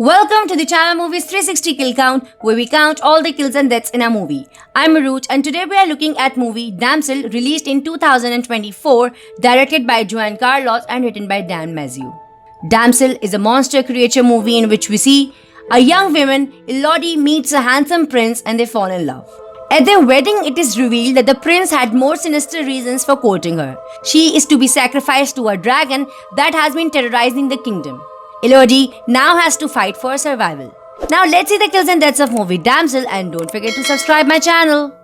Welcome to the Channel Movies 360 Kill Count, where we count all the kills and deaths in a movie. I'm Maroot, and today we are looking at movie Damsel, released in 2024, directed by Juan Carlos and written by Dan Mazzeo. Damsel is a monster creature movie in which we see a young woman, Elodie, meets a handsome prince and they fall in love. At their wedding, it is revealed that the prince had more sinister reasons for courting her. She is to be sacrificed to a dragon that has been terrorizing the kingdom. Elodie now has to fight for survival. Now let's see the kills and deaths of movie Damsel, and don't forget to subscribe my channel.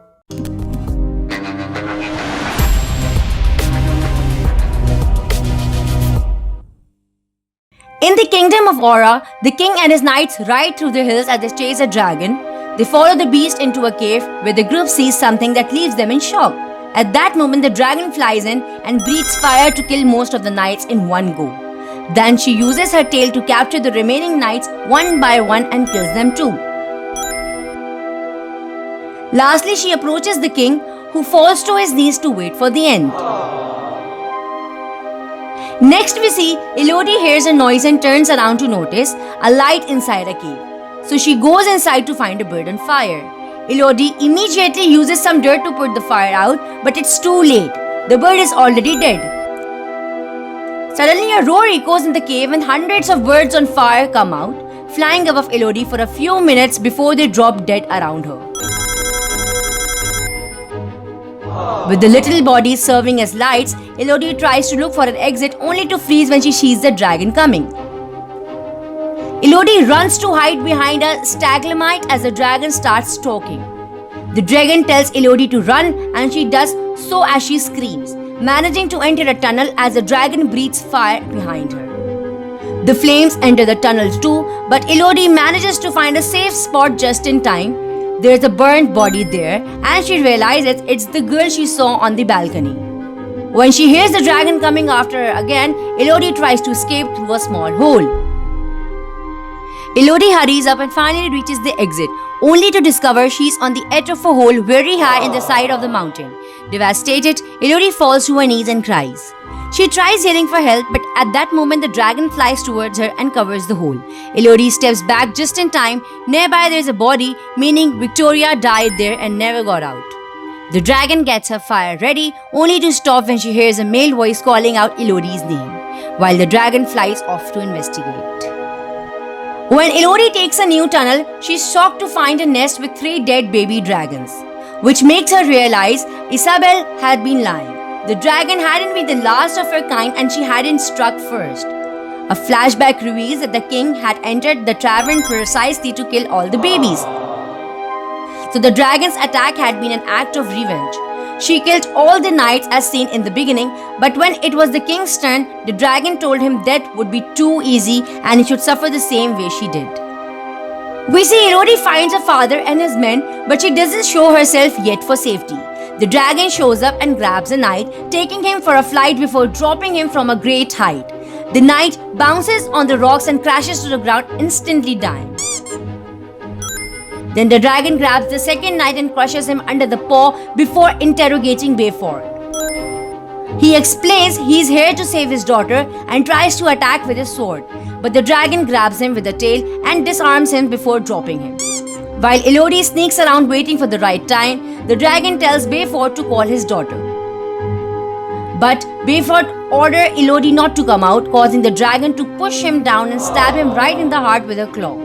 In the kingdom of Aura, the king and his knights ride through the hills as they chase a dragon. They follow the beast into a cave where the group sees something that leaves them in shock. At that moment, the dragon flies in and breathes fire to kill most of the knights in one go. Then she uses her tail to capture the remaining knights one by one and kills them too. Lastly, she approaches the king, who falls to his knees to wait for the end. Next we see Elodie hears a noise and turns around to notice a light inside a cave. So she goes inside to find a bird on fire. Elodie immediately uses some dirt to put the fire out, but it's too late. The bird is already dead. Suddenly a roar echoes in the cave and hundreds of birds on fire come out, flying above Elodie for a few minutes before they drop dead around her. With the little bodies serving as lights, Elodie tries to look for an exit only to freeze when she sees the dragon coming. Elodie runs to hide behind a stalagmite as the dragon starts talking. The dragon tells Elodie to run and she does so as she screams, managing to enter a tunnel as the dragon breathes fire behind her. The flames enter the tunnel too, but Elodie manages to find a safe spot just in time. There's a burnt body there and she realizes it's the girl she saw on the balcony. When she hears the dragon coming after her again, Elodie tries to escape through a small hole. Elodie hurries up and finally reaches the exit, only to discover she's on the edge of a hole very high in the side of the mountain. Devastated, Elodie falls to her knees and cries. She tries yelling for help, but at that moment the dragon flies towards her and covers the hole. Elodie steps back just in time. Nearby there is a body, meaning Victoria died there and never got out. The dragon gets her fire ready, only to stop when she hears a male voice calling out Elodie's name, while the dragon flies off to investigate. When Elodie takes a new tunnel, she's shocked to find a nest with 3 dead baby dragons, which makes her realize Isabel had been lying. The dragon hadn't been the last of her kind and she hadn't struck first. A flashback reveals that the king had entered the tavern precisely to kill all the babies. So the dragon's attack had been an act of revenge. She killed all the knights as seen in the beginning, but when it was the king's turn, the dragon told him death would be too easy and he should suffer the same way she did. We see Elodie finds her father and his men, but she doesn't show herself yet for safety. The dragon shows up and grabs a knight, taking him for a flight before dropping him from a great height. The knight bounces on the rocks and crashes to the ground, instantly dying. Then the dragon grabs the second knight and crushes him under the paw before interrogating Bayford. He explains he's here to save his daughter and tries to attack with his sword, but the dragon grabs him with the tail and disarms him before dropping him. While Elodie sneaks around waiting for the right time, the dragon tells Bayford to call his daughter. But Bayford orders Elodie not to come out, causing the dragon to push him down and stab him right in the heart with a claw.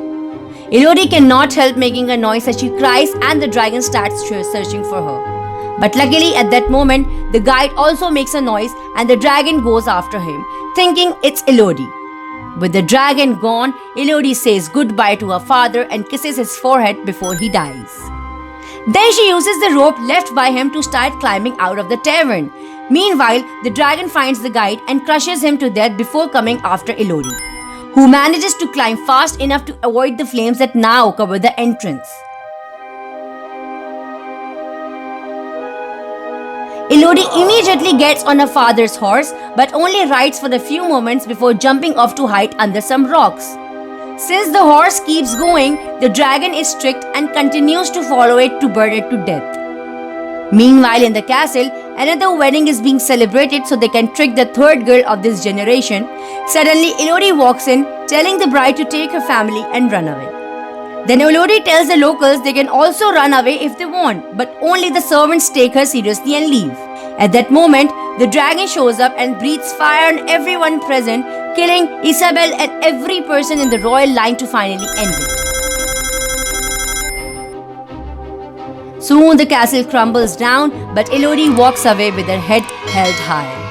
Elodie cannot help making a noise as she cries and the dragon starts searching for her. But luckily at that moment, the guide also makes a noise and the dragon goes after him, thinking it's Elodie. With the dragon gone, Elodie says goodbye to her father and kisses his forehead before he dies. Then she uses the rope left by him to start climbing out of the tavern. Meanwhile, the dragon finds the guide and crushes him to death before coming after Elodie, who manages to climb fast enough to avoid the flames that now cover the entrance. Elodie immediately gets on her father's horse, but only rides for a few moments before jumping off to hide under some rocks. Since the horse keeps going, the dragon is strict and continues to follow it to burn it to death. Meanwhile, in the castle, another wedding is being celebrated so they can trick the third girl of this generation. Suddenly, Elodie walks in, telling the bride to take her family and run away. Then Elodie tells the locals they can also run away if they want, but only the servants take her seriously and leave. At that moment, the dragon shows up and breathes fire on everyone present, killing Isabel and every person in the royal line to finally end it. Soon the castle crumbles down, but Elodie walks away with her head held high.